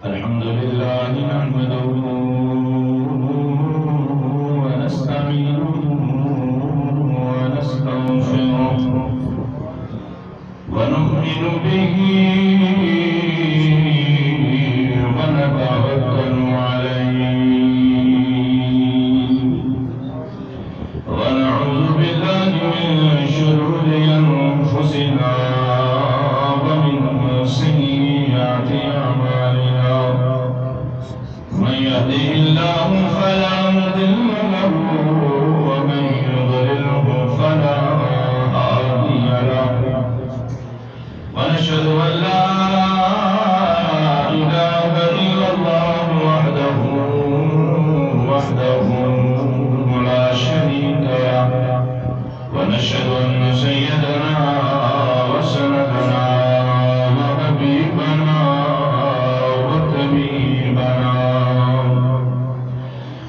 الحمد لله نحمده ونستعينه ونستغفره ونؤمن به ونتوكل عليه ونعوذ بالله من شرور أنفسنا ومن سيئات أعمالنا من يهده الله فلا مضل له ومن يضلله فلا هادي له ونشهد أن لا إله إلا الله وحده لا شريك له ونشهد أن سيدنا وسندنا وحبيبنا وطبيبنا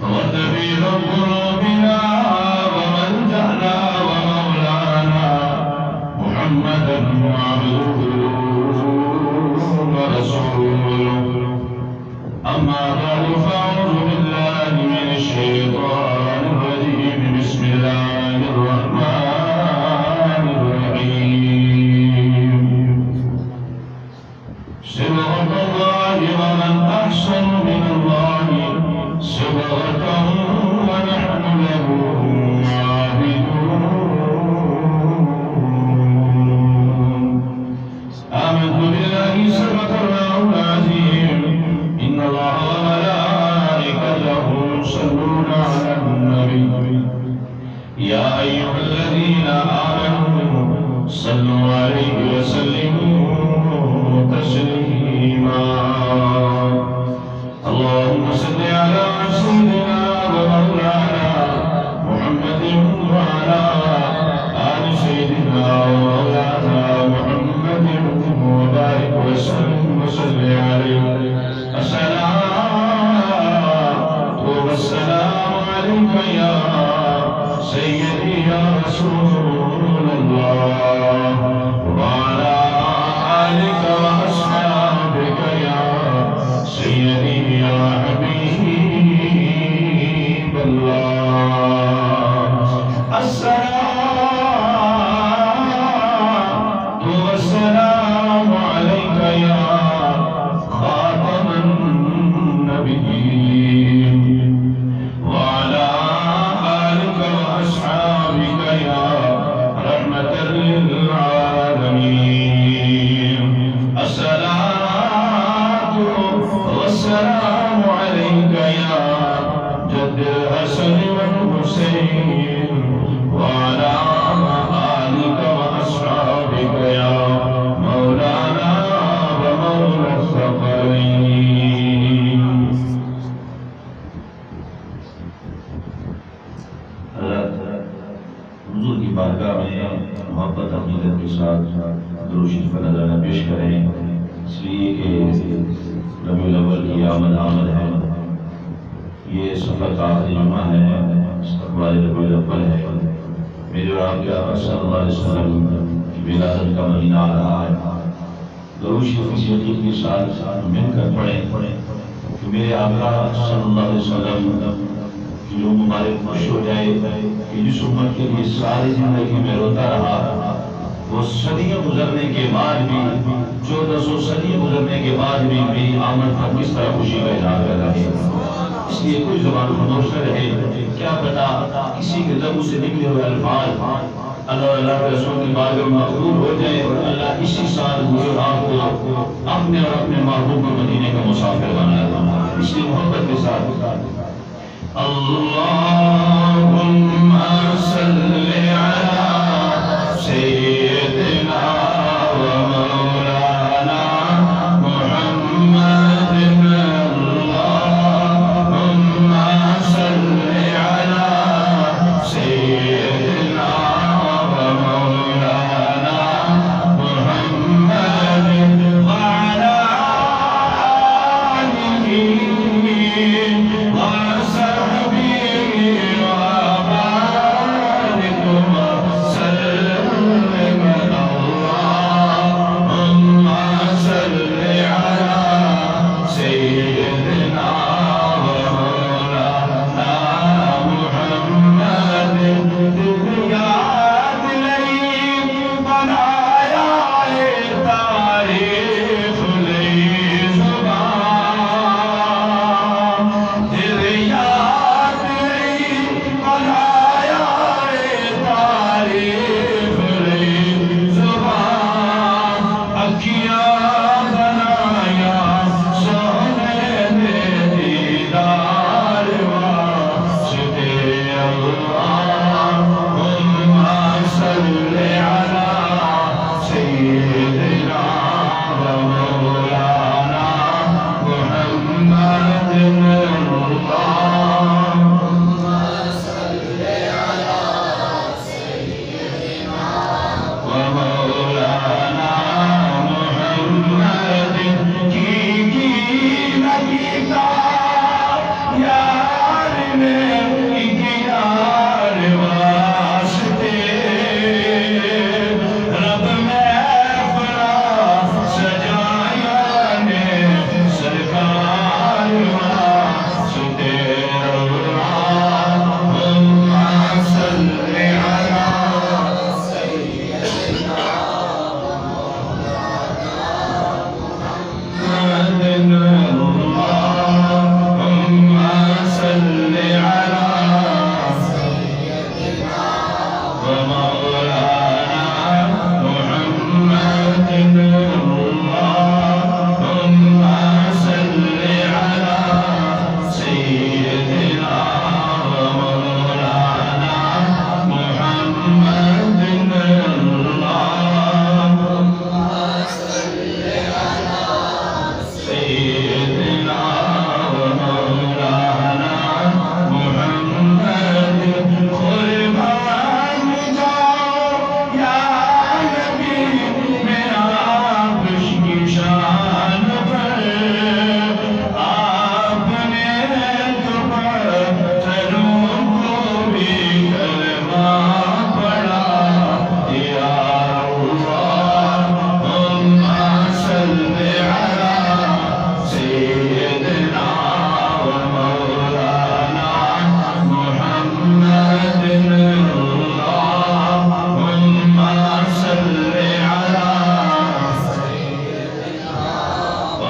وطبيب قلوبنا وملجأنا ومولانا محمدا عبده ورسوله أما بعد فأعوذ بالله من الشيطان الرجيم بسم الله الرحمن الرحيم صبغة الله ومن أحسن من الله صبغة ونحن له عابدون آمنت بالله صدق الله العظيم إن الله وملائكته يصلون على النبي يا أيها الذين آمنوا صلوا عليه وسلموا تسليما اللهم صل على سيدنا ومولانا محمد وعلى آل سيدنا ومولانا محمد وبارك وسلم وصل عليه الصلاة والسلام عليك يا سيدي يا رسول الله وعلى آلك وأصحابك يا سيدي يا حبيب الله الصلاة والسلام عليك يا خاتم النبيين وعلى آلك وأصحابك يا رحمة للعالمين الصلاة والسلام عليك يا جد الحسن والحسين وعلى آلك وأصحابك يا مولانا ومولى الثقلين حضور کی بارگاہ میں محبت عقیدت کے ساتھ درود شریف نذرانہ پیش کریں اس لیے کہ ربیع الاول کی آمد ہے یہ سفر کا آخری جمعہ ہے استقبال ربیع الاول ہے میرے اور آپ کے آقا صلی اللہ علیہ وسلم کی ولادت کا مہینہ آ رہا ہے درود شریف اس یقین کے ساتھ مل کر پڑھیں کہ میرے آقا صلی اللہ علیہ وسلم کی جو مبارک خوش ہو جائے کہ جس امت کے لیے ساری زندگی میں روتا رہا وہ صدیوں گزرنے کے بعد بھی 1400 صدیوں گزرنے کے بعد بھی میری آمد پر کس طرح خوشی کا اظہار کر رہے ہیں اس لیے کوئی زبان خاموش نہ رہے کیا پتا کسی کے لبوں سے نکلے ہوئے الفاظ اللہ اللہ کے رسول کی بارگاہ میں مقبول ہو جائے اور اللہ اسی سال مجھے اور آپ کو اپنے اور اپنے محبوب مدینے کا مسافر بنائے اس لیے محبت کے ساتھ اللهم صل على سيدنا ومولانا محمد اللهم صل على سيدنا ومولانا محمد وعلى آله وصحبه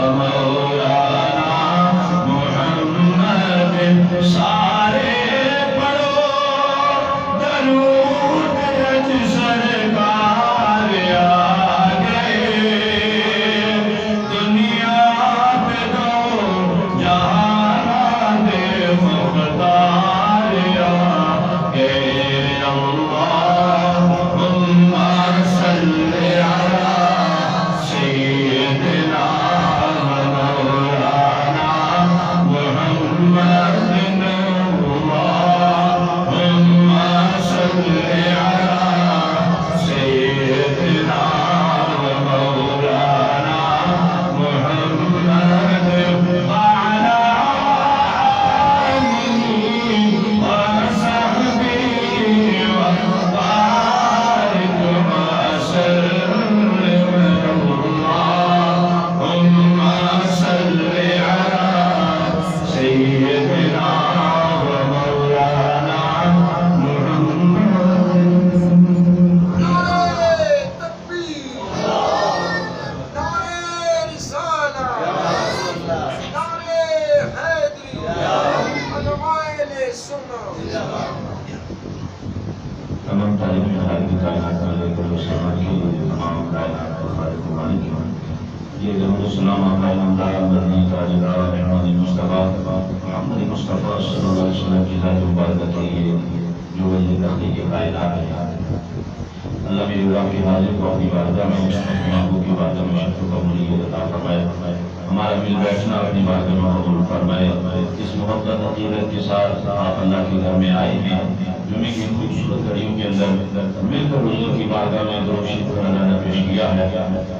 ومولانا محمد سارے پڑھو درود رج سرکار آگے دنیا پہ دو جہان دے مختار آگے اللہم صلی علی سیدنا مولانا محمد اللہم صلی علی سیدنا مولانا محمد وعلی آلہ وصحبہ وبارک وسلم اللہم صلی علی سیدنا ومولانا محمد نعرہ تکبیر، نعرہ رسالہ، نعرہ حیدری، علماء سنہ۔ تمام تعلیم کی کائنات والے کو سلام کے لیے تمام کائنات کو خالق مالک ہے۔ یہ درود و سلام آقا نامدار مدنی تاجدار احمد مصطفیٰ محمد مصطفیٰ صلی اللہ علیہ وسلم کی ذات مبارکہ کے لیے جو وجہ تخلیق کائنات ہے۔ اللہ میری اللہ کی حاضر کو اپنی بارگاہ میں محبوب کی بارگاہ میں شرف و قبولیت عطا فرمائے۔ ہمارا مل بیٹھنا اپنی بارگاہ میں قبول فرمائے۔ اس محبت عقیدت کے ساتھ آپ اللہ کے گھر میں آئے ہیں، جمعے کی خوبصورت گھڑیوں کے اندر مل کر حضور کی بارگاہ میں درود شریف کا نذرانہ پیش کیا ہے۔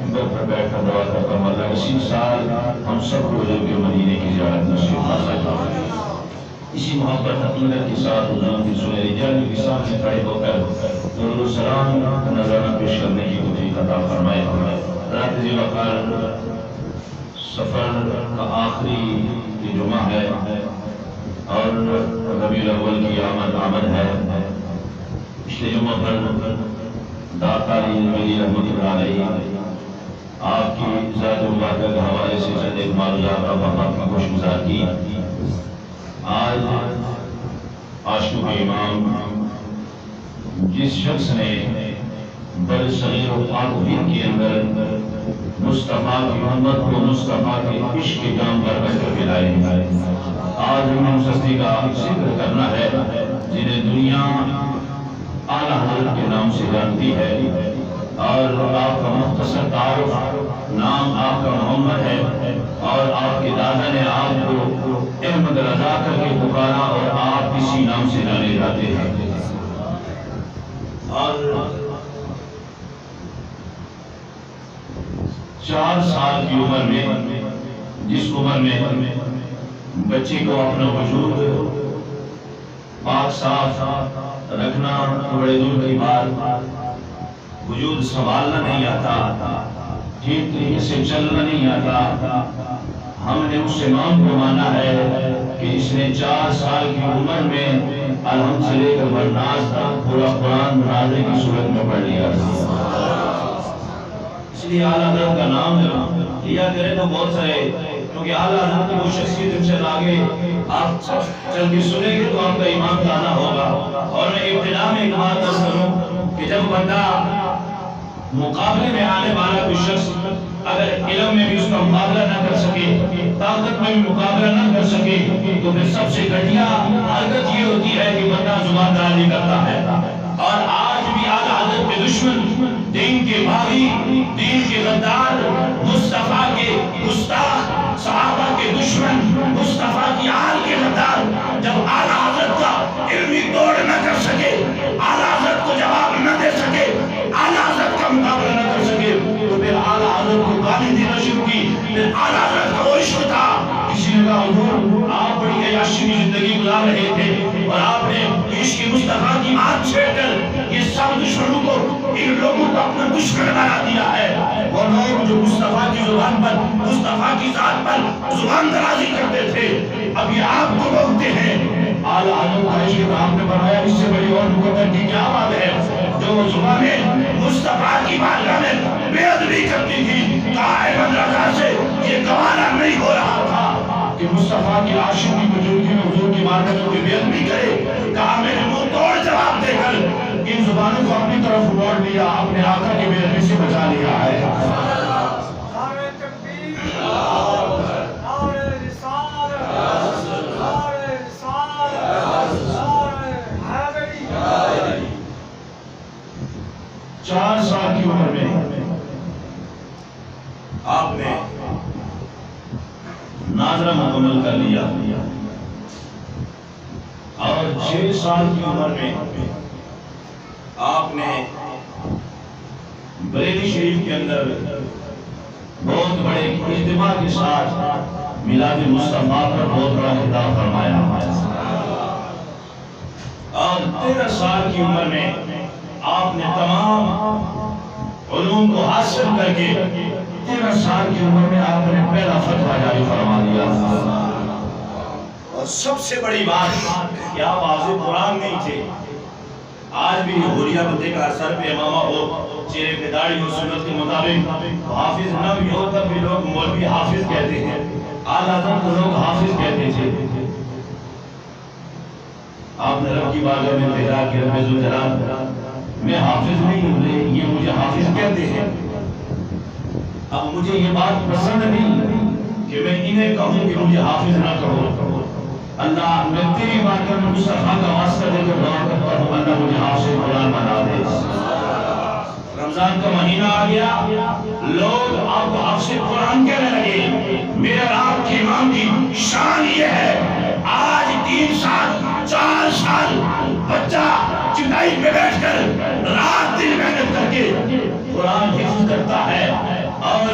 منبر پر بیٹھ کر دعا کرتا ہوں اللہ اسی سال ہم سب کو حضور کے مدینے کی زیارت نصیب فرمائے۔ اسی محبت عقیدت کے ساتھ حضور کی سنہری جلوے کے سامنے کھڑے ہو کر درود و سلام کا نذرانہ پیش کرنے کی توفیق عطا فرمائے۔ رات ذی الوقار سفر کا آخری جمعہ ہے اور ربیع الاول کی آمد ہے۔ پچھلے جمعہ پر داتا علی ولی رحمۃ اللہ علیہ آپ کی ذات مبارکہ کے حوالے سے چند ایک معروضات اور وفات کی گوشگزار کی۔ آج عاشقوں کے امام جس شخص نے بر صغیر و پاک ہند کے اندر مصطفیٰ کی امت کو مصطفیٰ کے عشق کے جام پر کر پلائے، آج ہمیں اس ہستی کا ذکر کرنا ہے جنہیں دنیا اعلیٰ حضرت کے نام سے جانتی ہے، اور آپ کا مختصر تعارف نام آپ کا محمد ہے، اور آپ کے دادا نے آپ کو احمد رضا کر کے پکارا اور آپ اسی نام سے جانے جاتے ہیں۔ اور 4 سال کی عمر میں، جس عمر میں بچے کو اپنا وجود پاک صاف رکھنا بڑے دور کی بات، وجود سنبھالنا نہیں آتا، ٹھیک طریقے سے چلنا نہیں آتا، ہم نے اس امام کو مانا ہے کہ اس نے 4 سال کی عمر میں الحمد سے لے کر برناس تک پورا قرآن مناظر کی صورت میں پڑھ لیا تھا۔ اس لیے اعلیٰ حضرت کا نام لیا کرے تو بہت سارے، کیونکہ اعلیٰ حضرت کی وہ شخصیت ان سے آگے آپ چل کے سنیں گے تو آپ کا ایمان لانا ہوگا۔ اور میں ابتدا میں ایک بات عرض کروں کہ جب بندہ مقابلے میں آنے والا کوئی شخص اگر علم میں بھی اس کا مقابلہ نہ کر سکے، طاقت میں بھی مقابلہ نہ کر سکے، تو پھر سب سے گھٹیا حرکت یہ ہوتی ہے کہ بندہ زبان داری کرتا ہے۔ اور آج بھی اعلیٰ حضرت کے دشمن، دین کے باغی، دین کے غدار، مصطفیٰ کے گستاخ، صحابہ کے دشمن، مصطفیٰ کی آل کے غدار جب اعلیٰ حضرت کا علمی توڑ نہ کر سکے، اعلیٰ حضرت کو جواب نہ دے سکے، اعلیٰ حضرت کا مقابلہ نہ کر سکے، تو پھر اعلیٰ حضرت کو گالی دینا شروع کی۔ پھر اعلیٰ حضرت کا وہ عشق تھا، کسی نے کہا حضور آپ بڑی عیاشی کی زندگی گزار رہے تھے اور آپ نے عشق مصطفیٰ کی بات چھیڑ کر یہ سب دشمنوں کو، ان لوگوں کو اپنا دشمن بنا دیا ہے۔ وہ لوگ جو مصطفیٰ کی زبان پر، مصطفیٰ کی ذات پر زبان درازی کرتے تھے، ابھی آپ کو بولتے ہیں۔ اعلیٰ حضرت کا عشق آپ نے فرمایا اس سے بڑی اور مقدر کی کیا بات ہے؟ جو زبانیں مصطفیٰ کی بارگاہ میں بے ادبی کرتی تھی، قائمن رضا سے یہ گوارا نہیں ہو رہا تھا کہ مصطفیٰ کی عاشقی بزرگی میں حضور کی مارکتوں کی بے ادبی کرے. کہا میں نے منہ توڑ جواب دے کر ان زبانوں کو اپنی طرف موڑ لیا، اپنے آقا کی بے ادبی سے بچا لیا ہے. نعرہ تکبیر، نعرہ رسالت، نعرہ رسالت، نعرہ حیدری. 4 سال کی عمر میں آپ نے ناظرہ مکمل کر لیا اور 6 سال کی عمر میں آپ نے بریلی شریف کے اندر بہت بڑے اجتماع کے ساتھ میلاد مصطفیٰ پر بہت بڑا خطاب فرمایا. اور 13 سال کی عمر میں آپ نے تمام علوم کو حاصل کر کے 13 سال کی عمر میں آپ نے پہلا فتویٰ جاری فرما دیا. اور سب سے بڑی بات کہ آپ حافظ قرآن نہیں تھے. آج بھی حوریہ بندے کا سر پہ امامہ ہو، چہرے پہ داڑھی ہو، سنت کے مطابق حافظ نہ بھی ہو تب بھی لوگ مولوی حافظ کہتے ہیں. اعلیٰ حضرت کو لوگ حافظ کہتے تھے. آپ نے رب کی بارگاہ میں کہا کہ رب ذوالجلال میں حافظ نہیں ہوں، یہ مجھے حافظ کہتے ہیں. اب مجھے یہ بات پسند نہیں کہ میں انہیں کہوں کہ مجھے حافظ نہ کہو. اللہ میں تیری بارگاہ میں مصطفیٰ کا واسطہ دے کر دعا کرتا ہوں، اللہ مجھے حافظ قرآن بنا دے. رمضان کا مہینہ آ گیا، لوگ آپ کو حافظ قرآن کہنے لگے. میرے آپ کے امام کی شان یہ ہے، آج 3 سال 4 سال بچہ چٹائی پہ بیٹھ کر رات دن محنت کر کے قرآن حفظ کرتا ہے اور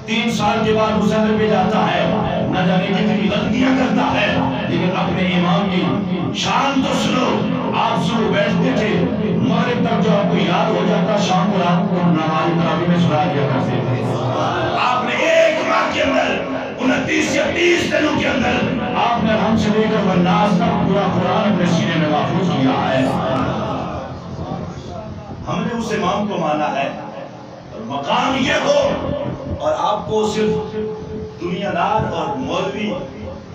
3 سال کے بعد مسلم پہ جاتا ہے، نہ جانے کتنی غلطیاں کرتا ہے، لیکن اپنے امام کی شان تو سنو. آپ صبح بیٹھتے تھے، مغرب تک جو آپ کو یاد ہو جاتا، شام کو رات کو نماز تراویح میں سنا دیا کرتے تھے. آپ نے 1 ماہ کے اندر 29 یا 30 دنوں کے اندر آپ نے ہم سے لے کر والناس تک پورا قرآن اپنے سینے میں محفوظ کیا ہے. ہم نے اس امام کو مانا ہے. مقام یہ ہو اور آپ کو صرف دنیا دار اور مولوی،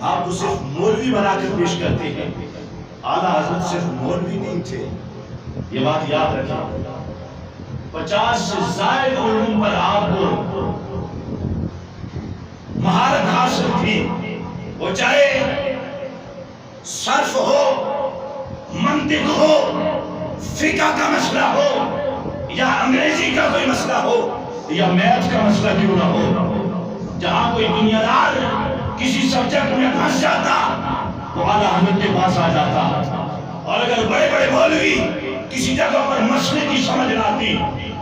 آپ کو صرف مولوی بنا کر پیش کرتے ہیں. اعلیٰ حضرت صرف مولوی نہیں تھے، یہ بات یاد رکھیں. 50 سے زائد علوم پر آپ کو مہارت حاصل تھی. وہ چاہے صرف ہو، منطق ہو، فقہ کا مسئلہ ہو، یا انگریزی کا کوئی مسئلہ ہو، یا میتھ کا مسئلہ کیوں نہ ہو. جہاں کوئی دنیا دار کسی سبجیکٹ میں پھنس جاتا تو اعلیٰ حضرت کے پاس آ جاتا. اور اگر بڑے بڑے مولوی کسی جگہ پر مسئلے کی سمجھ نہ آتی،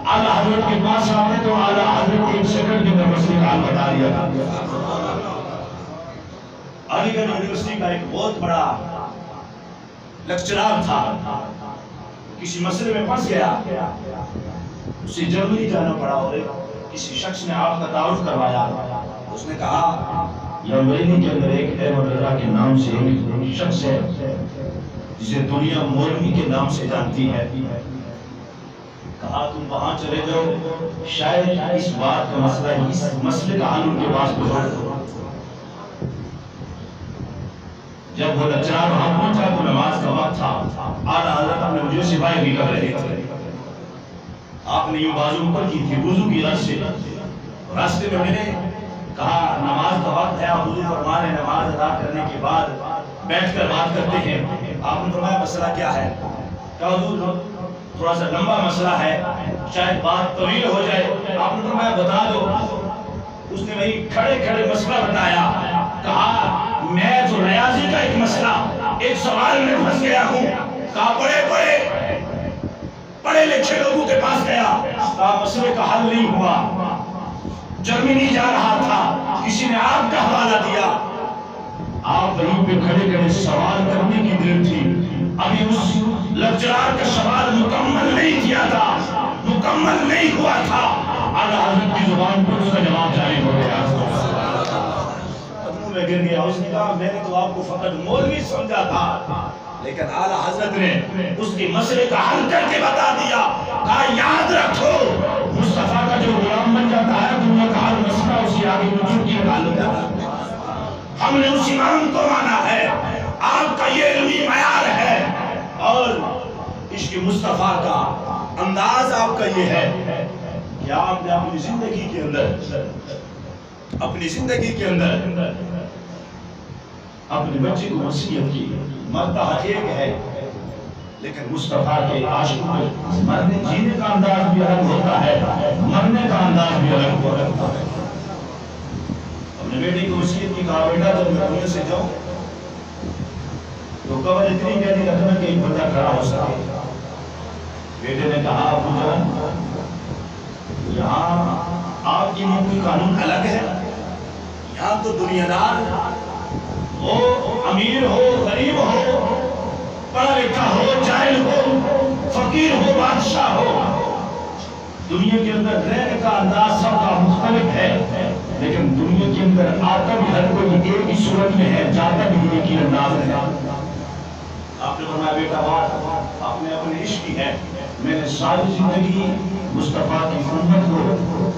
اعلیٰ حضرت کے پاس آتے تو اعلیٰ حضرت 1 سیکنڈ کے اندر مسئلے کا حل بتا دیا تھا. علی گڑھ یونیورسٹی کا ایک بہت بڑا لیکچرار تھا، کسی مسئلے میں پھنس گیا، اسے جرمنی جانا پڑا اور کسی شخص نے آپ کا تعارف کروایا. اس نے کہا بریلی کے اندر ایک احمد رضا کے نام سے ایک شخص ہے جسے دنیا مولوی کے نام سے جانتی ہے. کہا تم وہاں چلے جاؤ، شاید اس بات کا مسئلہ، اس مسئلے کا حل ان کے پاس پہنچا. جب وہ لیکچرار وہاں پہنچا تو نماز کا وقت تھا. اعلیٰ حضرت اپنے وجود سے باہر نکل رہے تھے. آپ نے یوں بازو اوپر کی تھی وضو کی رات سے. راستے میں میں نے کہا نماز کا وقت ہے، آپ وضو فرما رہے ہیں، نماز ادا کرنے کے بعد بیٹھ کر بات کرتے ہیں. آپ نے فرمایا مسئلہ کیا ہے؟ کہا حضور تھوڑا سا لمبا مسئلہ ہے، شاید بات طویل ہو جائے. آپ نے فرمایا بتا دو. اس نے وہی کھڑے کھڑے مسئلہ بتایا. کہا میں تو ریاضی کا ایک مسئلہ، ایک سوال میں پھنس گیا ہوں. کہا پڑھے لکھے لوگوں کے پاس گیا. کہا مسئلے کا حل نہیں ہوا. جرمنی جا رہا تھا، کسی نے آپ کا حوالہ دیا. آپ وہیں پہ کھڑے کھڑے سوال کرنے کی دیر تھی. ابھی اس لیکچرار کا سوال مکمل نہیں کیا تھا، مکمل نہیں ہوا تھا. اعلیٰ حضرت کی زبان پر اس کا جواب جاری ہو گیا. قدموں میں گر گیا. اس نے کہا میں نے تو آپ کو فقط مولوی سمجھا تھا، لیکن اعلیٰ حضرت نے اس کے مسئلے کا حل کر کے بتا دیا. کہا یاد رکھو مصطفیٰ کا جو غلام بن جاتا ہے دنیا کا ہر مسئلہ اس کے آگے وجود کی لگا لیتا ہے. ہم نے اس امام کو مانا ہے. آپ کا یہ علمی معیار ہے اور عشق مصطفیٰ کا انداز آپ کا یہ ہے کہ آپ نے اپنی زندگی کے اندر اپنے بچے کو وصیت کی. مرتا ایک ہے لیکن مصطفیٰ کے عاشق میں مرنے جینے کا انداز بھی الگ ہوتا ہے, مرنے کا انداز بھی الگ ہوتا ہے. اپنے بیٹی کو وصیت کی کہا بیٹا جب میں دنیا سے جاؤں تو قبر اتنی گہری رکھنا کہ ایک بندہ کھڑا ہو سکے. بیٹے نے کہا ابو جان یہاں آپ کی لیے کوئی قانون الگ ہے؟ یہاں تو دنیا دار ہو, امیر ہو, غریب ہو, پڑھا لکھا ہو, جاہل ہو, فقیر ہو, بادشاہ ہو, دنیا کے اندر رہنے کا انداز سب کا مختلف ہے. لیکن دنیا کے اندر آتا بھی ہر کوئی ایک ہی صورت میں ہے, جاتا بھی ایک ہی انداز ہے. آپ نے فرمایا بیٹا بات آپ نے اپنے عشق کی ہے. میں نے ساری زندگی مصطفیٰ کی امت کو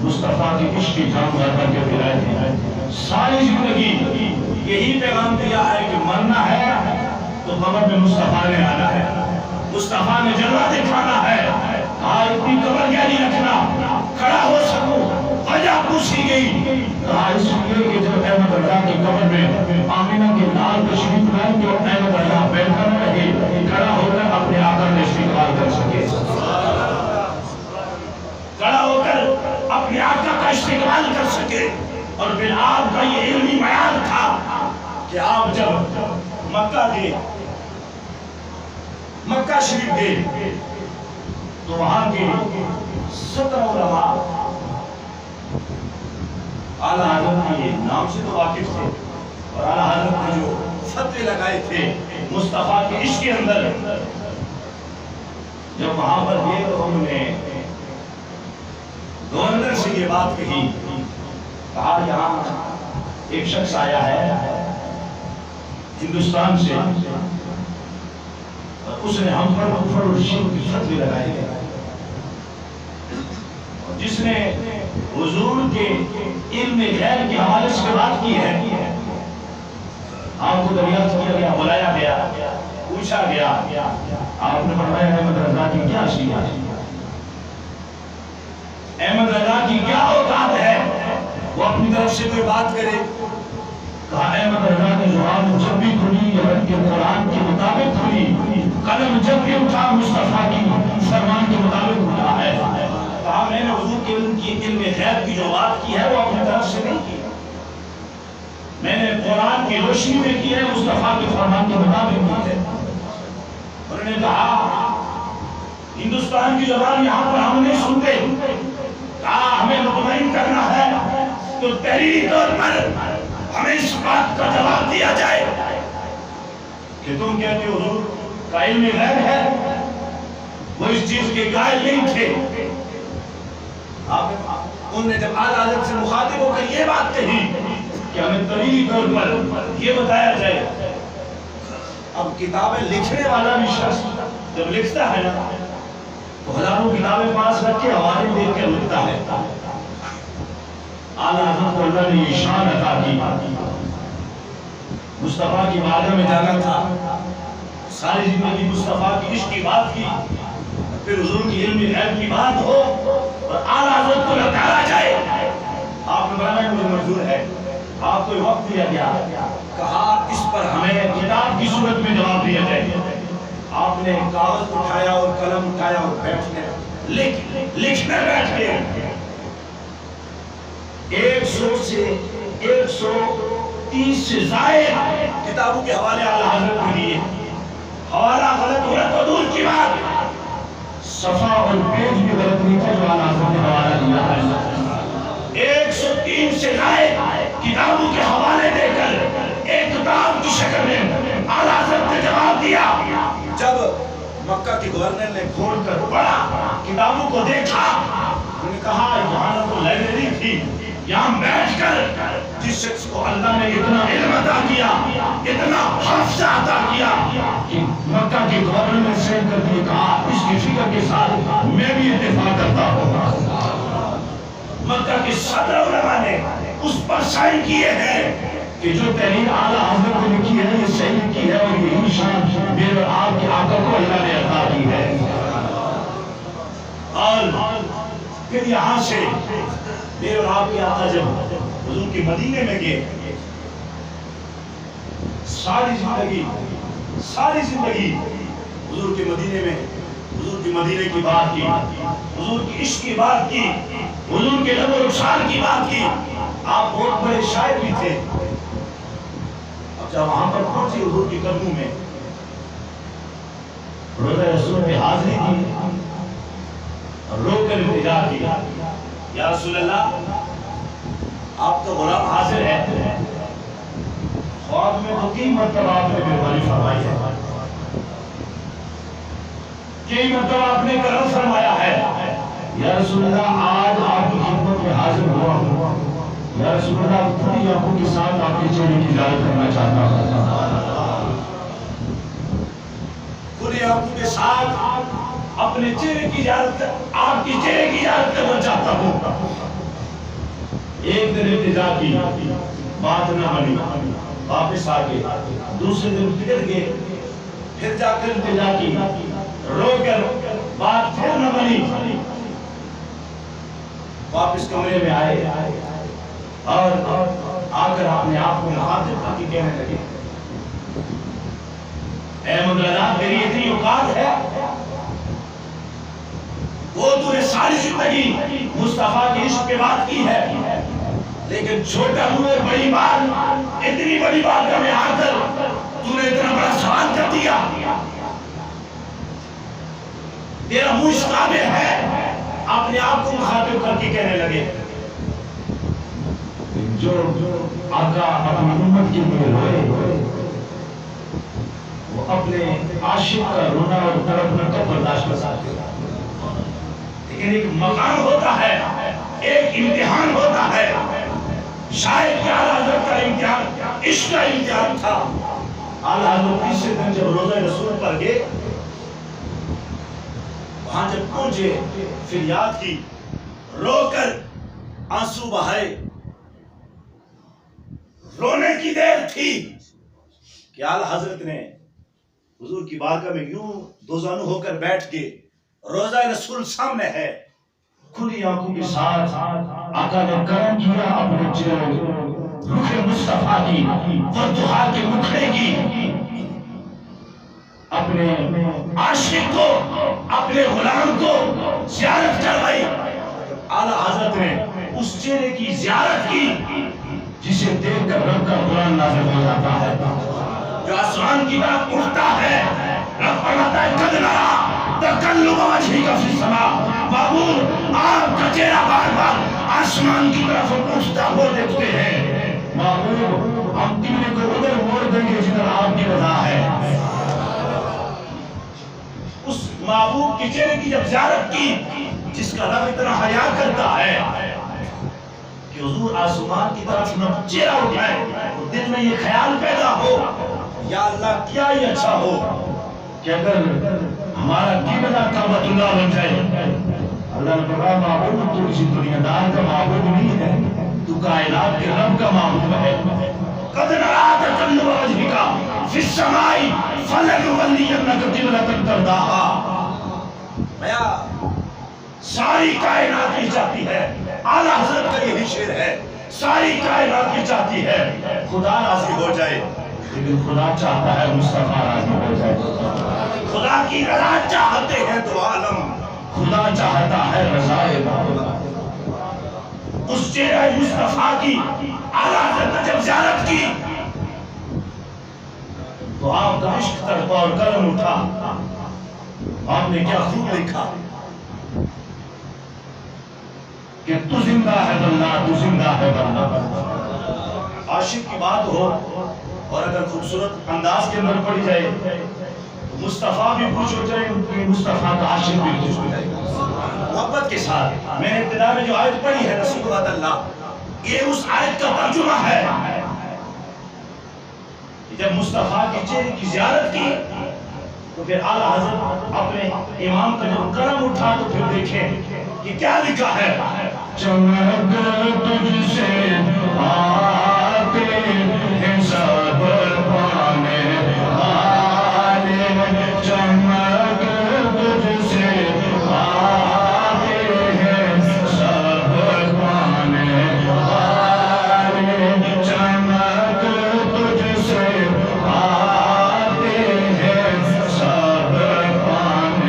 مصطفیٰ کے عشق کی جام کر کے پھرائے تھے. ساری زندگی یہی پیغام دیا ہے کہ مرنا ہے تو قبر میں مصطفیٰ نے آنا ہے, مصطفیٰ نے جلوہ دکھانا ہے. کہا اتنی قبر گہری رکھنا, کھڑا ہو سکوں. وجہ پوچھی گئی, کہا اس لیے کہ جب احمد رضا کی قبر میں آمینہ کے لال تشریف لائیں تو احمد رضا بیٹھا نہ رہے, کھڑا ہو کر اپنے آقا کا استقبال کر سکے. کھڑا ہو کر اپنے آقا کا استقبال کر سکے. اور پھر آپ کا یہ علمی معیار تھا کہ آپ جب مکہ گئے, مکہ شریف گئے تو وہاں کے 17 علماء اعلیٰ حضرت کے نام سے تو واقف تھے اور اعلیٰ حضرت نے جو فتوے لگائے تھے مصطفیٰ کے عشق کے اندر, جب وہاں پر گئے تو انہوں نے گورنر سے یہ بات کہی. کہا یہاں ایک شخص آیا ہے ہندوستان سے اور اس نے ہم پر کفر اور شرک کی فتوے لگائے ہیں, جس نے حضور کے علم غیب کے حوالے سے بات کی ہے. آپ کو دریافت کیا گیا, بلایا گیا, پوچھا گیا. آپ نے فرمایا احمد رضا کی کیا شیعہ ہے, احمد رضا کی کیا اوقات ہے وہ اپنی طرف سے کوئی بات کرے. کہا احمد رضا نے زبان جب بھی کھلی رب کے قرآن کے مطابق کھلی, قلم جب بھی اٹھا مصطفیٰ کی فرمان کے مطابق اٹھا ہے. کہا میں نے حضور کے علم غیب کی جو بات کی ہے وہ اپنی طرف سے نہیں کی, میں نے قرآن کی روشنی میں کی ہے, مصطفیٰ کے فرمان کے مطابق کی ہے. انہوں نے کہا ہندوستان کی زبان یہاں پر ہم نہیں سنتے, کہا ہمیں مطمئن کرنا ہے تو تحریری طور پر ہمیں اس بات کا جواب دیا جائے کہ تم کہتے ہو حضور کا علم غیب ہے, وہ اس چیز کے قائل نہیں تھے. انہوں نے جب اعلیٰ حضرت سے مخاطب ہو کر یہ بات کہی کہ ہمیں تحریری طور پر یہ بتایا جائے. اب کتابیں لکھنے والا بھی شخص جب لکھتا ہے نا تو ہزاروں کتابیں پاس رکھ کے حوالے دیکھ کے لکھتا ہے. اعلیٰ حضرت کو اللہ نے یہ شان عطا کی, مصطفیٰ کی بارگاہ میں جانا تھا, ساری زندگی مصطفیٰ کی عشق کی بات کی, پھر حضور کی علم غیب کی بات ہو اور اعلیٰ حضرت کو لٹایا جائے. آپ نے بتایا مجھے منظور ہے. آپ کو وقت دیا گیا, کہا اس پر ہمیں کتاب کی صورت میں جواب دیا جائے. آپ نے کاغذ اٹھایا اور قلم اٹھایا اور بیٹھ گئے لکھنے بیٹھ گئے. 100 سے 130 سے زائد کتابوں کے حوالے اعلیٰ حضرت کے لیے. حوالہ غلط ہوا تو دور کی بات, صفحہ اور پیج بھی غلط نہیں تھا جو اعلیٰ حضرت نے حوالہ دیا ہے. 103 سے زائد کتابوں کے حوالے دے کر ایک کتاب کی شکل میں اعلیٰ حضرت نے جواب دیا. جب مکہ کے گورنر نے کھول کر پڑھا, کتابوں کو دیکھا, انہوں نے کہا یہاں تو لائبریری تھی, یہاں بیٹھ کر جس شخص کو اللہ نے اتنا علم عطا کیا, اتنا حافظہ عطا کیا کہ مکہ کے گورنر نے سین کر کے کہا اس کی فکر کے ساتھ میں بھی اتفاق کرتا ہوں. مکہ کے صدر علماء نے اس پر سائن کیے ہیں کہ جو تحریر اعلیٰ حضرت نے لکھی ہے یہ صحیح لکھی ہے اور یہی شان میرے اور آپ کے آقا کو اللہ نے عطا کی ہے. اور پھر یہاں سے میرے اور آپ کے آقا جب حضور کے مدینے میں گئے ساری زندگی حضور کے مدینے میں حضور کے مدینے کی بات کی, حضور کی عشق کی بات کی, حضور کے لب و رخسار کی بات کی. آپ بہت بڑے شاعر بھی تھے. اب جب وہاں پر پہنچے حضور کے قدموں میں روضہ رسول میں حاضری کی اور رو کر التجا کی, یا رسول اللہ آپ کا غلام حاضر ہے. خواب میں تو کئی مرتبہ آپ نے مہربانی فرمائی ہے, کئی مرتبہ آپ نے کرم فرمایا ہے. یا رسول اللہ آج آپ کی خدمت میں حاضر ہوا ہوں. یا رسول اللہ پوری آنکھوں کے ساتھ آپ کے چہرے کی زیارت کرنا چاہتا ہوں. پوری آنکھوں کے ساتھ اپنے چہرے کی زیارت آپ کے چہرے کی زیارت کرنا چاہتا ہوں. ایک دن التجا کی, بات نہ بنی, واپس آگے. دوسرے دن پھر گئے, پھر جا کر التجا کی, رو کر بات پھر نہ بنی. واپس کمرے میں آئے اور آ کر اپنے آپ کو مخاطب کر کے کہنے لگے, اے مولانا میری اتنی اوقات ہے, وہ تو نے ساری زندگی مصطفیٰ کی عشق پہ بات کی ہے, لیکن چھوٹا منہ بڑی بات, اتنی بڑی بات کا میں آ کر تو نے اتنا بڑا سوال کر دیا. تیرا منہ اس قابل ہے. اپنے آپ کو مخاطب کر کے کہنے لگے, جو آقا اپنی امت کے لیے روئے وہ اپنے عاشق کا رونا اور تڑپنا کب برداشت کر سکتے. لیکن ایک مقام ہوتا ہے, ایک امتحان ہوتا ہے. شاید کہ اعلیٰ حضرت کا امتحان عشق کا امتحان تھا. اعلیٰ حضرت تیسرے دن جب روضہ رسول پر گئے, وہاں جب پہنچے فریاد کی, رو کر آنسو بہائے. رونے کی دیر تھی کہ اعلیٰ حضرت نے حضور کی بارگاہ میں یوں دوزانو ہو کر بیٹھ کے, روضہ رسول سامنے ہے, کھلی آنکھوں کے ساتھ آقا نے کرم کیا اپنے چہرے رخ مصطفیٰ کی ودعا کے مکھڑے کی, اپنے عاشق کو, اپنے غلام کو زیارت کروائی. اعلیٰ حضرت نے اس چہرے کی زیارت کی جسے دیکھ کر رب کا قرآن نازل ہو جاتا ہے, جو آسمان کی طرف اٹھتا ہے. رب فرماتا ہے قد نرى تقلب وجهك في السماء. معبود آپ کا چہرہ بار بار آسمان کی طرف اٹھتا ہوا دیکھتے ہیں. معبود ہم قبلے کو ادھر موڑ دیں گے جدھر آپ کی رضا ہے. اس محبوب کے چہرے کی جب زیارت کی جس کا رب اتنا حیا کرتا ہے کہ حضور آسمان کی طرف نہ چہرہ اٹھائے, دل میں یہ خیال پیدا ہو, یا اللہ کیا ہی اچھا ہو کہ اگر ہمارا قبلہ کعبۃ اللہ بن جائے. اللہ نے فرمایا معبود تو کسی دنیا دار کا معبود نہیں ہے, تو کائنات کے رب کا معبود ہے. قد نرى تقلب وجهك في السماء فلنولينك قبلة ترضاها. ساری کائنات یہ چاہتی ہے, اعلیٰ حضرت کا یہی شعر ہے, ساری کائنات یہ چاہتی ہے خدا راضی ہو جائے, لیکن خدا چاہتا ہے مصطفیٰ راضی ہو جائے. خدا کی رضا چاہتے ہیں تو عالم, خدا چاہتا ہے رضائے محمد. اس چہرہ مصطفیٰ کی اعلیٰ حضرت نے جب زیارت کی تو آپ کا عشق تڑپا اور قلم اٹھا. آپ نے کیا خوب لکھا کہ تو زندہ ہے بندہ, تو زندہ ہے بندہ. عاشق کی بات ہو اور اگر خوبصورت انداز کے اندر پڑی جائے تو مصطفیٰ بھی خوش ہو جائے, مصطفیٰ کا عاشق بھی خوش ہو جائے محبت کے ساتھ. میں نے ابتدا میں جو آیت پڑھی ہے رسول اللہ, یہ اس آیت کا ترجمہ ہے. جب مصطفیٰ کے چہرے کی زیارت کی تو پھر اعلیٰ حضرت اپنے امام کا جب قلم اٹھا تو پھر دیکھیں کہ کیا لکھا ہے. چمک تجھ سے آتے ہیں سب پانے والے، چمک تجھ سے آتے ہیں سب پانے والے، چمک تجھ سے آتے ہیں سب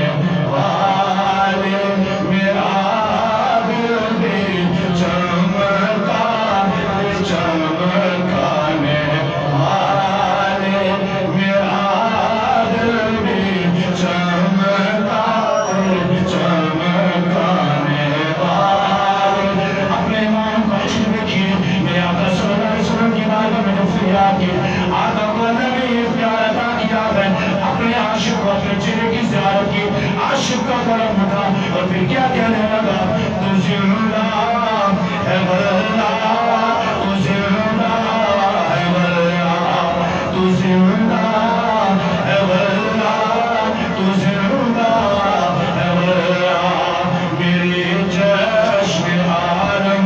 پانے والے، میرا عاشق کا کرم تھا اور پھر کیا کہنے لگا، تو زندہ ہے واللہ، تو زندہ ہے واللہ، تو زندہ ہے واللہ، تو زندہ ہے واللہ، میری چشم عالم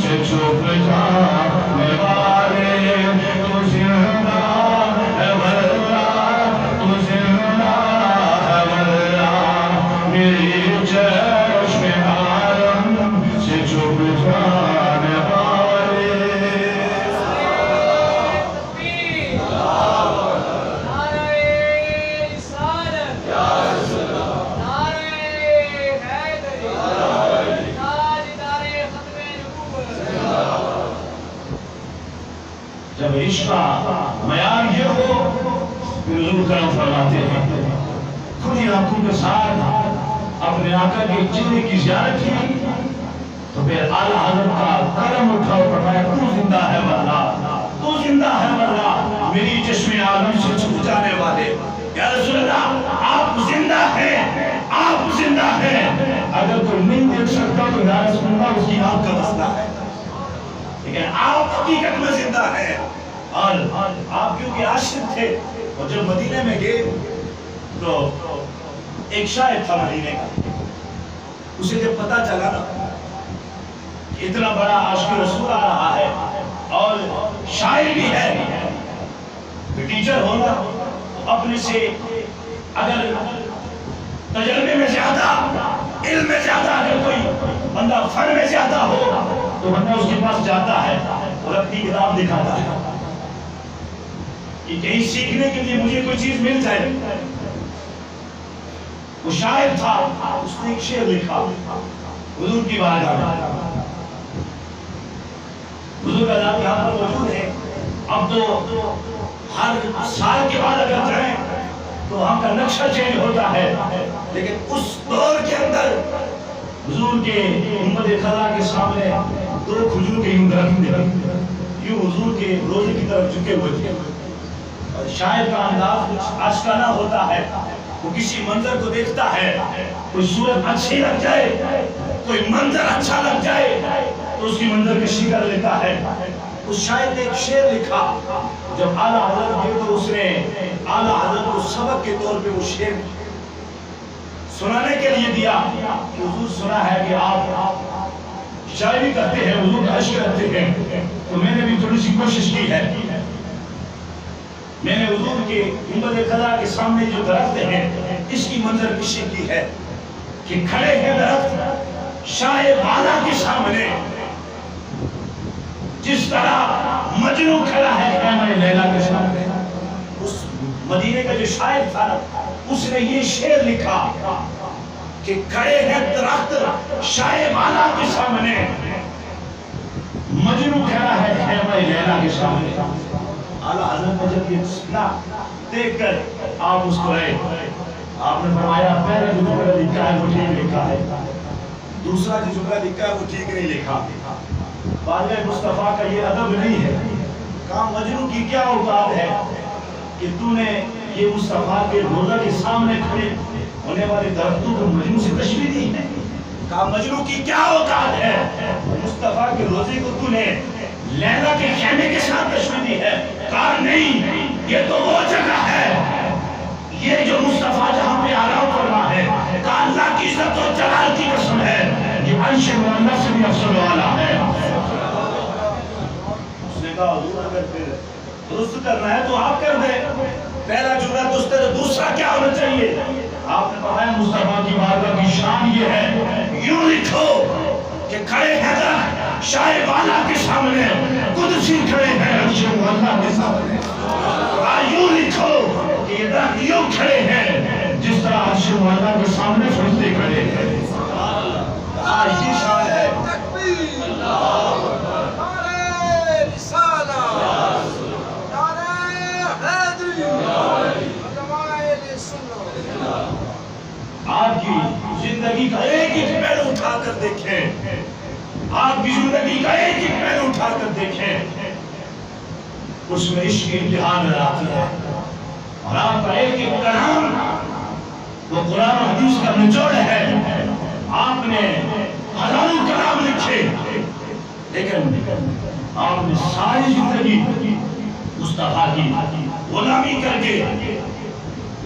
سے چھپ جانے والے، تو زندہ ہے واللہ، تو زندہ ہے واللہ، میری چشم عالم سے چھپ جانے والے۔ جب عشق کا معیار یہ ہو پھر حضور کرم فرماتے ہیں، کھلی آنکھوں کے ساتھ اپنے آقا کے چہرے کی زیارت کی تو پھر اعلیٰ حضرت کا قدم اٹھا اور فرمایا، تو زندہ ہے واللہ، تو زندہ ہے واللہ، میری چشم عالم سے چھپ جانے والے۔ یا رسول اللہ، آپ زندہ ہیں، آپ زندہ ہیں۔ اگر کوئی نہیں دیکھ سکتا تو یا رسول اللہ اس کی آنکھ کا مسئلہ ہے، لیکن آپ حقیقت میں زندہ ہیں۔ اور آپ کیونکہ عاشق تھے اور جب مدینے میں گئے تو ایک شاعر تھا مدینے کا، اسے جب پتا چلا نا کہ اتنا بڑا عاشق رسول آ رہا ہے اور شاعر بھی ہے، ٹیچر ہونا اپنے سے اگر تجربے میں زیادہ، علم میں زیادہ، اگر کوئی بندہ فن میں زیادہ ہو تو بندہ اس کے پاس جاتا ہے اور اپنی کتاب دکھاتا ہے کہ کہیں سیکھنے کے لیے مجھے کوئی چیز مل جائے۔ وہ شاعر تھا، اس نے ایک شعر لکھا حضور کی بارگاہ میں، حضور کا نام یہاں پر موجود ہے۔ اب تو ہر سال کے بعد اگر جائیں تو وہاں کا نقشہ چینج ہوتا ہے، لیکن اس دور کے اندر حضور کے گنبد خزا کے سامنے دو کھجور کے یوں درخت تھے، یوں حضور کے روزے کی طرف جھکے ہوئے تھے، اور شاعر کا انداز کچھ آشکارا ہوتا ہے، وہ کسی منظر کو دیکھتا ہے، کوئی صورت اچھی لگ جائے، کوئی منظر اچھا لگ جائے تو اس کی منظر کشی کر لیتا ہے۔ اس شاعر نے ایک شعر لکھا، جب اعلیٰ حضرت گئے تو اس نے اعلیٰ حضرت کو سبق کے طور پہ وہ شعر سنانے کے لیے دیا کہ حضور سنا ہے کہ آپ شاعری کرتے ہیں، حضور کا عشق کرتے ہیں، تو میں نے بھی تھوڑی سی کوشش کی ہے، میں نے حضور کے گنبد خزا کے سامنے جو درخت ہیں اس کی منظر کشی کی ہے کہ کھڑے ہیں درخت شاہ بالا کے سامنے، جس طرح مجنوں کھڑا ہے خیمہ لیلا کے سامنے۔ اس مدینے کا جو شاعر تھا اس نے یہ شعر لکھا کہ کھڑے ہیں درخت شاہ بالا کے سامنے، مجنوں کھڑا ہے خیمہ لیلا کے سامنے۔ اعلیٰ حضرت نے جب یہ سنا دیکھ کر آپ مسکرائے، آپ نے فرمایا پہلے جو جملہ لکھا ہے وہ ٹھیک لکھا ہے، دوسرا جو جملہ لکھا ہے وہ ٹھیک نہیں لکھا۔ بارگاہ مصطفیٰ کا یہ ادب نہیں ہے۔ کہا مجنوں کی کیا اوقات ہے کہ تو نے یہ مصطفیٰ کے روضہ کے سامنے کھڑے ہونے والے درختوں کو مجنوں سے تشبیہ دی ہے۔ کہا مجنوں کی کیا اوقات ہے، مصطفیٰ کے روضے کو تو نے لیلا کے خیمے کے ساتھ تشبیہ دی ہے۔ کہا نہیں، یہ تو وہ جگہ ہے، یہ جو مصطفیٰ جہاں پہ آرام فرما ہے، کہا اللہ کی عزت و جلال کی قسم ہے، یہ عرش معلا سے بھی افضل والا ہے۔ اس نے کہا حضور اگر پھر درست کرنا ہے تو آپ کر دیں، پہلا جملہ درست ہے تو دوسرا کیا ہونا چاہیے؟ آپ نے فرمایا مصطفیٰ کی بارگاہ کی شان یہ ہے، یوں لکھو کہ کھڑے ہیں درخت شاہ والا کے سامنے، قدسی کھڑے ہیں عرش معلا کے سامنے۔ یوں لکھو کہ یہ درخت یوں کھڑے ہیں جس طرح عرش معلا کے سامنے فرشتے کھڑے ہیں۔ یہ شان ہے۔ آپ کی زندگی کا ایک ایک پہلو اٹھا کر دیکھیں، آپ کی زندگی کا ایک ایک پہلو اٹھا کر دیکھیں، اس میں عشق کی امتحان نظر آتی ہے، اور آپ کا ایک ایک کلام وہ قرآن و حدیث کا نچوڑ ہے۔ آپ نے ہزاروں کلام لکھے، لیکن آپ نے ساری زندگی مصطفیٰ کی غلامی کر کے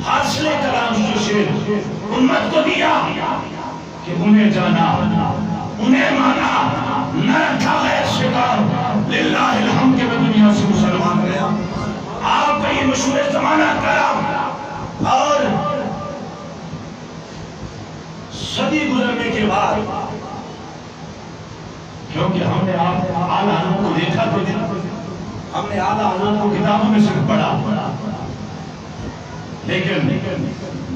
حاصل کلام جو شیر امت کو دیا کہ انہیں جانا، انہیں مانا، نہ رکھا غیر سے کام، للہ الحمد کے میں دنیا سے مسلمان گیا۔ آپ کا یہ مشہور زمانہ کلام اور صدی گزرنے کے بعد، کیونکہ ہم نے آپ اعلیٰ حضرت کو دیکھا تو ہم نے اعلیٰ حضرت کو کتابوں میں صرف پڑھا، لیکن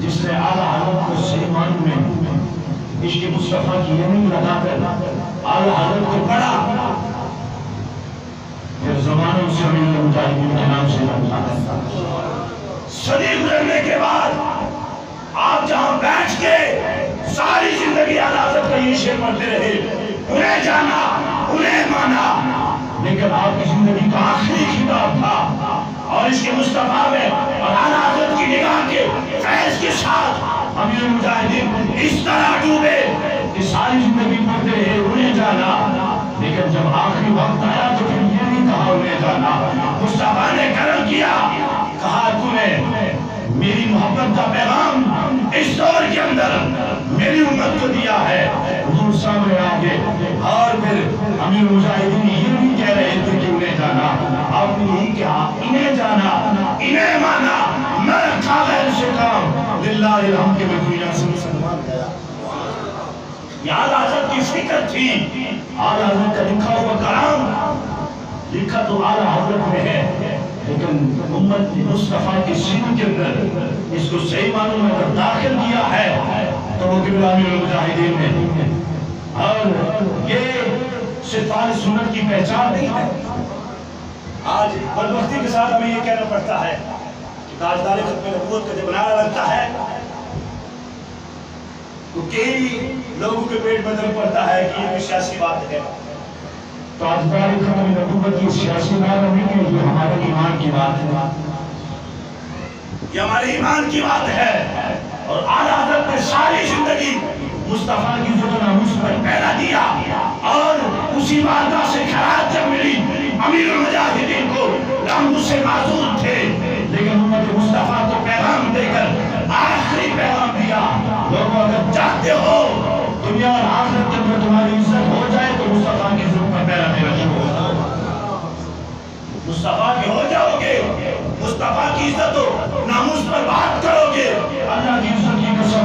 جس نے اعلیٰ حضرت کو صحیح معنوں میں عشق مصطفیٰ کی یعنی لگا کر اعلیٰ حضرت کو پڑھا، پھر زمانوں سے امیر المجاہدین کے نام سے لگتا ہے۔ صدی گزرنے کے بعد آپ جہاں بیٹھ کے ساری زندگی اعلیٰ حضرت کا یہ شعر پڑھتے رہے، انہیں جانا، انہیں مانا، لیکن آپ کی زندگی کا آخری خطاب تھا، اور اس کے مصطفیٰ میں اور اعلیٰ حضرت کی نگاہ کے فیض کے ساتھ امیر المجاہدین اس طرح ڈوبے کہ ساری زندگی پڑھتے رہے انہیں جانا، لیکن جب آخری وقت آیا تو پھر یہ نہیں کہا انہیں جانا۔ مصطفیٰ نے کرم کیا، کہا تمہیں میری محبت کا پیغام اس دور کے اندر میری امت کو دیا ہے۔ حضور سامنے آگے اور پھر امیر المجاہدین یہ نہیں کہہ رہے تھے کہ انہیں جانا، آپ نے یہی کہا انہیں جانا، انہیں مانا، نہ رکھا غیر سے کام، للہ الحمد کے میں دنیا سے مسلمان گیا۔ یہ اعلیٰ حضرت کی فکر تھی، اعلیٰ حضرت کا لکھا ہوا کلام لکھا تو اعلیٰ حضرت میں ہے، لیکن امت نے مصطفیٰ کے سینوں کے اندر اس کو صحیح معنوں میں اگر داخل کیا ہے تو وہ قبلہ امیر المجاہدین نے، اور یہ صرف اہل سنت کی پہچان نہیں ہے۔ آج بدبختی کے ساتھ ہمیں یہ کہنا پڑتا ہے کہ تاجدار ختم نبوت کا جب نعرہ لگتا ہے تو کئی لوگوں کے پیٹ میں درد پڑتا ہے کہ یہ کوئی سیاسی بات ہے۔ تاجدار ختم نبوت کی سیاسی بات نہیں ہے، یہ ہمارے ایمان کی بات ہے، یہ ہمارے ایمان کی بات ہے۔ اور اعلیٰ حضرت نے ساری زندگی مصطفیٰ کی عزت و ناموس پر پہرا دیا، اور اسی بارگاہ سے خیرات جب ملی امیر المجاہدین کو رنگ سے معذور تھے، لیکن امت مصطفیٰ کو پیغام دے کر آخری پیغام دیا، لوگوں اگر چاہتے ہو دنیا اور آخرت کے اندر تمہاری عزت ہو جائے تو مصطفیٰ کی عزت پر پہرا دینا شروع ہو۔ مصطفیٰ کے ہو جاؤ گے، مصطفیٰ کی عزت و ناموس پر بات کرو گے، اللہ کی عزت کی قسم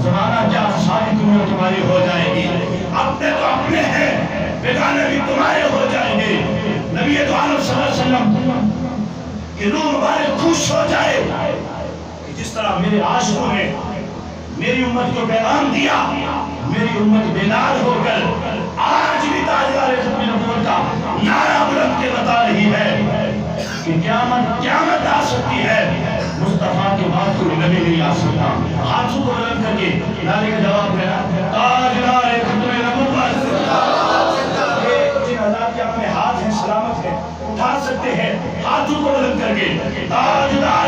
زمانہ کیا ساری دنیا تمہاری ہو جائے گی۔ اپنے تو اپنے ہیں، بیگانے بھی تمہارے ہو جائیں گے۔ نبی تو عالم صلی اللہ علیہ وسلم کی روح مبارک خوش ہو جائے کہ جس طرح میرے عاشقوں نے میری امت کو پیغام دیا، میری امت بیدار ہو کر آج بھی تاجدار ختم نبوت کا نعرہ بلند کے بتا رہی ہے کہ قیامت آ سکتی ہے، مصطفیٰ کے بعد کوئی نبی نہیں آ سکتا۔ ہاتھوں کو بلند کر کے نعرے کا جواب دینا، تاجدار ختم نبوت۔ جن حضرات کے اپنے ہاتھ ہیں سلامت ہیں، اٹھا سکتے ہیں ہاتھوں کو بلند کر کے، تاجدار